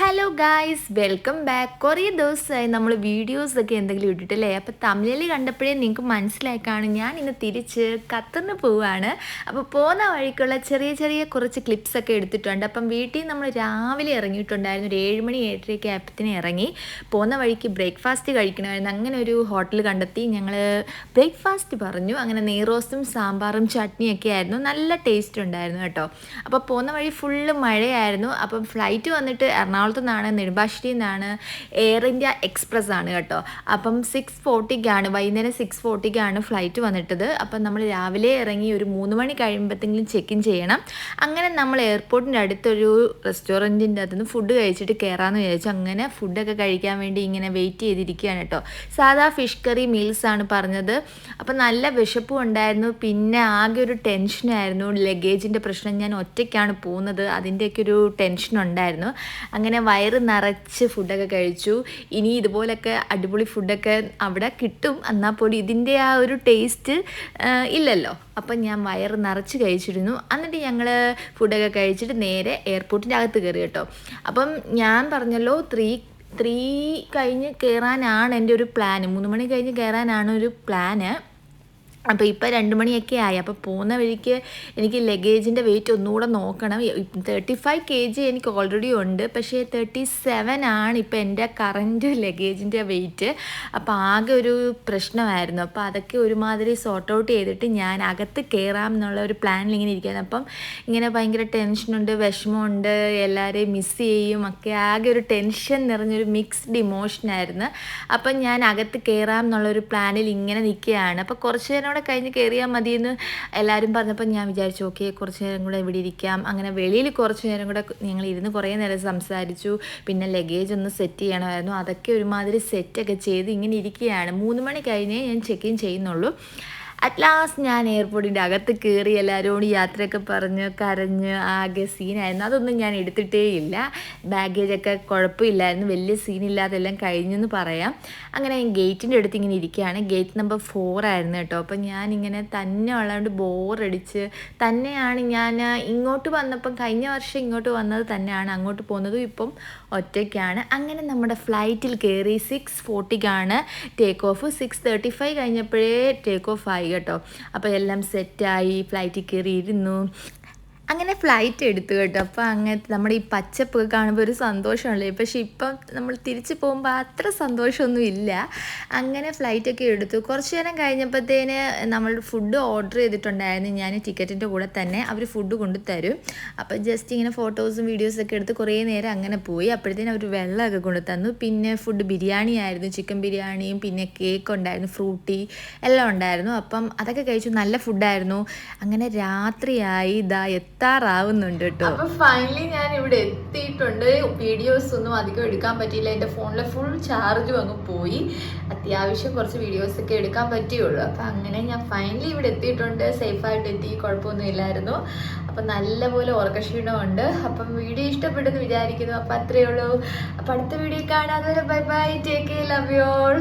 Hello guys, welcome back. കുറേ ദിവസമായി നമ്മൾ വീഡിയോസൊക്കെ എന്തെങ്കിലും ഇട്ടിട്ടില്ലേ? അപ്പോൾ തമിഴിൽ കണ്ടപ്പോഴേ നിങ്ങൾക്ക് മനസ്സിലായി കാണും ഞാൻ ഇന്ന് തിരിച്ച് ഖത്തറിന് പോവുകയാണ്. അപ്പോൾ പോകുന്ന വഴിക്കുള്ള ചെറിയ ചെറിയ കുറച്ച് ക്ലിപ്സൊക്കെ എടുത്തിട്ടുണ്ട്. അപ്പം വീട്ടിൽ നമ്മൾ രാവിലെ ഇറങ്ങിയിട്ടുണ്ടായിരുന്നു. ഒരു 7 മണി 7:30 ആയപ്പത്തിന് ഇറങ്ങി. പോകുന്ന വഴിക്ക് ബ്രേക്ക്ഫാസ്റ്റ് കഴിക്കണമായിരുന്നു. അങ്ങനെ ഒരു ഹോട്ടൽ കണ്ടെത്തി ഞങ്ങൾ ബ്രേക്ക്ഫാസ്റ്റ് പറഞ്ഞു. അങ്ങനെ നെയ്റോസ്റ്റും സാമ്പാറും ചട്നിയൊക്കെ ആയിരുന്നു. നല്ല ടേസ്റ്റ് ഉണ്ടായിരുന്നു കേട്ടോ. അപ്പോൾ പോകുന്ന വഴി ഫുള്ള് മഴയായിരുന്നു. അപ്പം ഫ്ലൈറ്റ് വന്നിട്ട് എറണാകുളത്ത് നിന്നാണ്, നെടുമ്പാശ്ശേരിയിൽ നിന്നാണ്. എയർ ഇന്ത്യ എക്സ്പ്രസ് ആണ് കേട്ടോ. അപ്പം 6:40 വൈകുന്നേരം 6:40 ഫ്ലൈറ്റ് വന്നിട്ടത്. അപ്പം നമ്മൾ രാവിലെ ഇറങ്ങി ഒരു 3 മണി കഴിയുമ്പോഴത്തേക്കും ചെക്ക് ഇൻ ചെയ്യണം. അങ്ങനെ നമ്മൾ എയർപോർട്ടിൻ്റെ അടുത്തൊരു റെസ്റ്റോറൻറ്റിൻ്റെ അകത്തുനിന്ന് ഫുഡ് കഴിച്ചിട്ട് കയറാമെന്ന് വിചാരിച്ചു. അങ്ങനെ ഫുഡൊക്കെ കഴിക്കാൻ വേണ്ടി ഇങ്ങനെ വെയിറ്റ് ചെയ്തിരിക്കുകയാണ് കേട്ടോ. സാധാ ഫിഷ് കറി മീൽസാണ് പറഞ്ഞത്. അപ്പം നല്ല വിശപ്പും ഉണ്ടായിരുന്നു. പിന്നെ ആകെ ഒരു ടെൻഷനായിരുന്നു. ലഗേജിൻ്റെ പ്രശ്നം, ഞാൻ ഒറ്റയ്ക്കാണ് പോകുന്നത്, അതിൻ്റെയൊക്കെ ഒരു ടെൻഷൻ ഉണ്ടായിരുന്നു. അങ്ങനെ വയറ് നിറച്ച് ഫുഡൊക്കെ കഴിച്ചു. ഇനി ഇതുപോലൊക്കെ അടിപൊളി ഫുഡൊക്കെ അവിടെ കിട്ടും, എന്നാൽ പോലും ഇതിൻ്റെ ആ ഒരു ടേസ്റ്റ് ഇല്ലല്ലോ. അപ്പം ഞാൻ വയറ് നിറച്ച് കഴിച്ചിരുന്നു. എന്നിട്ട് ഞങ്ങൾ ഫുഡൊക്കെ കഴിച്ചിട്ട് നേരെ എയർപോർട്ടിൻ്റെ അകത്ത് കയറി കേട്ടോ. അപ്പം ഞാൻ പറഞ്ഞല്ലോ 3 കഴിഞ്ഞ് കയറാനാണ് എൻ്റെ ഒരു പ്ലാന്. 3 മണി കഴിഞ്ഞ് കയറാനാണ് ഒരു പ്ലാന്. അപ്പോൾ ഇപ്പോൾ 2 മണിയൊക്കെ ആയി. അപ്പോൾ പോകുന്ന വഴിക്ക് എനിക്ക് ലഗേജിൻ്റെ വെയിറ്റ് ഒന്നുകൂടെ നോക്കണം. 35 kg എനിക്ക് ഓൾറെഡി ഉണ്ട്, പക്ഷേ 37 ആണ് ഇപ്പോൾ എൻ്റെ കറൻറ്റ് ലഗേജിൻ്റെ വെയിറ്റ്. അപ്പോൾ ആകെ ഒരു പ്രശ്നമായിരുന്നു. അപ്പോൾ അതൊക്കെ ഒരുമാതിരി സോർട്ട് ഔട്ട് ചെയ്തിട്ട് ഞാൻ അകത്ത് കയറാം എന്നുള്ള ഒരു പ്ലാനിൽ ഇങ്ങനെ ഇരിക്കുകയാണ്. അപ്പം ഇങ്ങനെ ഭയങ്കര ടെൻഷനുണ്ട്, വിഷമമുണ്ട്, എല്ലാവരെയും മിസ് ചെയ്യും ഒക്കെ. ആകെ ഒരു ടെൻഷൻ നിറഞ്ഞൊരു മിക്സ്ഡ് ഇമോഷനായിരുന്നു. അപ്പം ഞാൻ അകത്ത് കയറാം എന്നുള്ളൊരു പ്ലാനിൽ ഇങ്ങനെ നിൽക്കുകയാണ്. അപ്പോൾ കുറച്ച് നേരം കൂടെ കഴിഞ്ഞ് കയറിയാൽ മതിയെന്ന് എല്ലാവരും പറഞ്ഞപ്പോൾ ഞാൻ വിചാരിച്ചു ഓക്കെ, കുറച്ച് നേരം കൂടെ ഇവിടെ ഇരിക്കാം. അങ്ങനെ വെളിയിൽ കുറച്ച് നേരം കൂടെ ഞങ്ങൾ ഇരുന്ന് കുറേ നേരം സംസാരിച്ചു. പിന്നെ ലഗേജ് ഒന്ന് സെറ്റ് ചെയ്യണമായിരുന്നു. അതൊക്കെ ഒരുമാതിരി സെറ്റൊക്കെ ചെയ്ത് ഇങ്ങനെ ഇരിക്കുകയാണ്. 3 മണി കഴിഞ്ഞേ ഞാൻ ചെക്ക് ഇൻ ചെയ്യുന്നുള്ളൂ. അറ്റ് ലാസ്റ്റ് ഞാൻ എയർപോർട്ടിൻ്റെ അകത്ത് കയറി എല്ലാവരോടും യാത്രയൊക്കെ പറഞ്ഞ് കരഞ്ഞ് ആകെ സീനായിരുന്നു. അതൊന്നും ഞാൻ എടുത്തിട്ടേ ഇല്ല. ബാഗേജൊക്കെ കുഴപ്പമില്ലായിരുന്നു, വലിയ സീനില്ലാതെല്ലാം കഴിഞ്ഞെന്ന് പറയാം. അങ്ങനെ ഞാൻ ഗേറ്റിൻ്റെ അടുത്ത് ഇങ്ങനെ ഇരിക്കുകയാണ്. ഗേറ്റ് നമ്പർ 4 ആയിരുന്നു കേട്ടോ. അപ്പം ഞാനിങ്ങനെ തന്നെ ഉള്ളതുകൊണ്ട് ബോറടിച്ച് തന്നെയാണ് ഞാൻ ഇങ്ങോട്ട് വന്നപ്പം, കഴിഞ്ഞ വർഷം ഇങ്ങോട്ട് വന്നത് തന്നെയാണ്, അങ്ങോട്ട് പോകുന്നതും ഇപ്പം ഒറ്റയ്ക്കാണ്. അങ്ങനെ നമ്മുടെ ഫ്ലൈറ്റിൽ കയറി 6:40 ടേക്ക് ഓഫ്. 6:35 കഴിഞ്ഞപ്പോഴേ ടേക്ക് ഓഫ് ആയി കേട്ടോ. അപ്പോൾ എല്ലാം സെറ്റായി, ഫ്ലൈറ്റിൽ കയറി ഇരുന്നു. അങ്ങനെ ഫ്ലൈറ്റ് എടുത്തു കേട്ടോ. അപ്പോൾ അങ്ങനത്തെ നമ്മുടെ ഈ പച്ചപ്പൊക്കെ കാണുമ്പോൾ ഒരു സന്തോഷമല്ലേ. പക്ഷേ ഇപ്പം നമ്മൾ തിരിച്ച് പോകുമ്പോൾ അത്ര സന്തോഷമൊന്നും ഇല്ല. അങ്ങനെ ഫ്ലൈറ്റൊക്കെ എടുത്തു. കുറച്ച് നേരം കഴിഞ്ഞപ്പോഴത്തേന് നമ്മൾ ഫുഡ് ഓർഡർ ചെയ്തിട്ടുണ്ടായിരുന്നു. ഞാൻ ടിക്കറ്റിൻ്റെ കൂടെ തന്നെ അവർ ഫുഡ് കൊണ്ടുതരും. അപ്പോൾ ജസ്റ്റ് ഇങ്ങനെ ഫോട്ടോസും വീഡിയോസൊക്കെ എടുത്ത് കുറേ നേരം അങ്ങനെ പോയി. അപ്പോഴത്തേനും അവർ വെള്ളമൊക്കെ കൊണ്ടു തന്നു. പിന്നെ ഫുഡ് ബിരിയാണി ആയിരുന്നു, ചിക്കൻ ബിരിയാണിയും പിന്നെ കേക്ക് ഉണ്ടായിരുന്നു, ഫ്രൂട്ടി എല്ലാം ഉണ്ടായിരുന്നു. അപ്പം അതൊക്കെ കഴിച്ചു. നല്ല ഫുഡായിരുന്നു. അങ്ങനെ രാത്രിയായി, ഇതാ എത്താറാവുന്നുണ്ട് കേട്ടോ. അപ്പോൾ ഫൈനലി ഞാൻ ഇവിടെ എത്തിയിട്ടുണ്ട്. വീഡിയോസ് ഒന്നും അധികം എടുക്കാൻ പറ്റിയില്ല. എൻ്റെ ഫോണിലെ ഫുൾ ചാർജും അങ്ങ് പോയി. അത്യാവശ്യം കുറച്ച് വീഡിയോസൊക്കെ എടുക്കാൻ പറ്റിയുള്ളൂ. അപ്പം അങ്ങനെ ഞാൻ ഫൈനലി ഇവിടെ എത്തിയിട്ടുണ്ട്. സേഫായിട്ട് എത്തി, കുഴപ്പമൊന്നും ഇല്ലായിരുന്നു. അപ്പം നല്ലപോലെ ഉറക്കക്ഷീണമുണ്ട്. അപ്പം വീഡിയോ ഇഷ്ടപ്പെട്ടെന്ന് വിചാരിക്കുന്നു. അപ്പം അത്രയേ ഉള്ളൂ. അപ്പം അടുത്ത വീഡിയോ കാണാതെ bye bye, take care, love you all.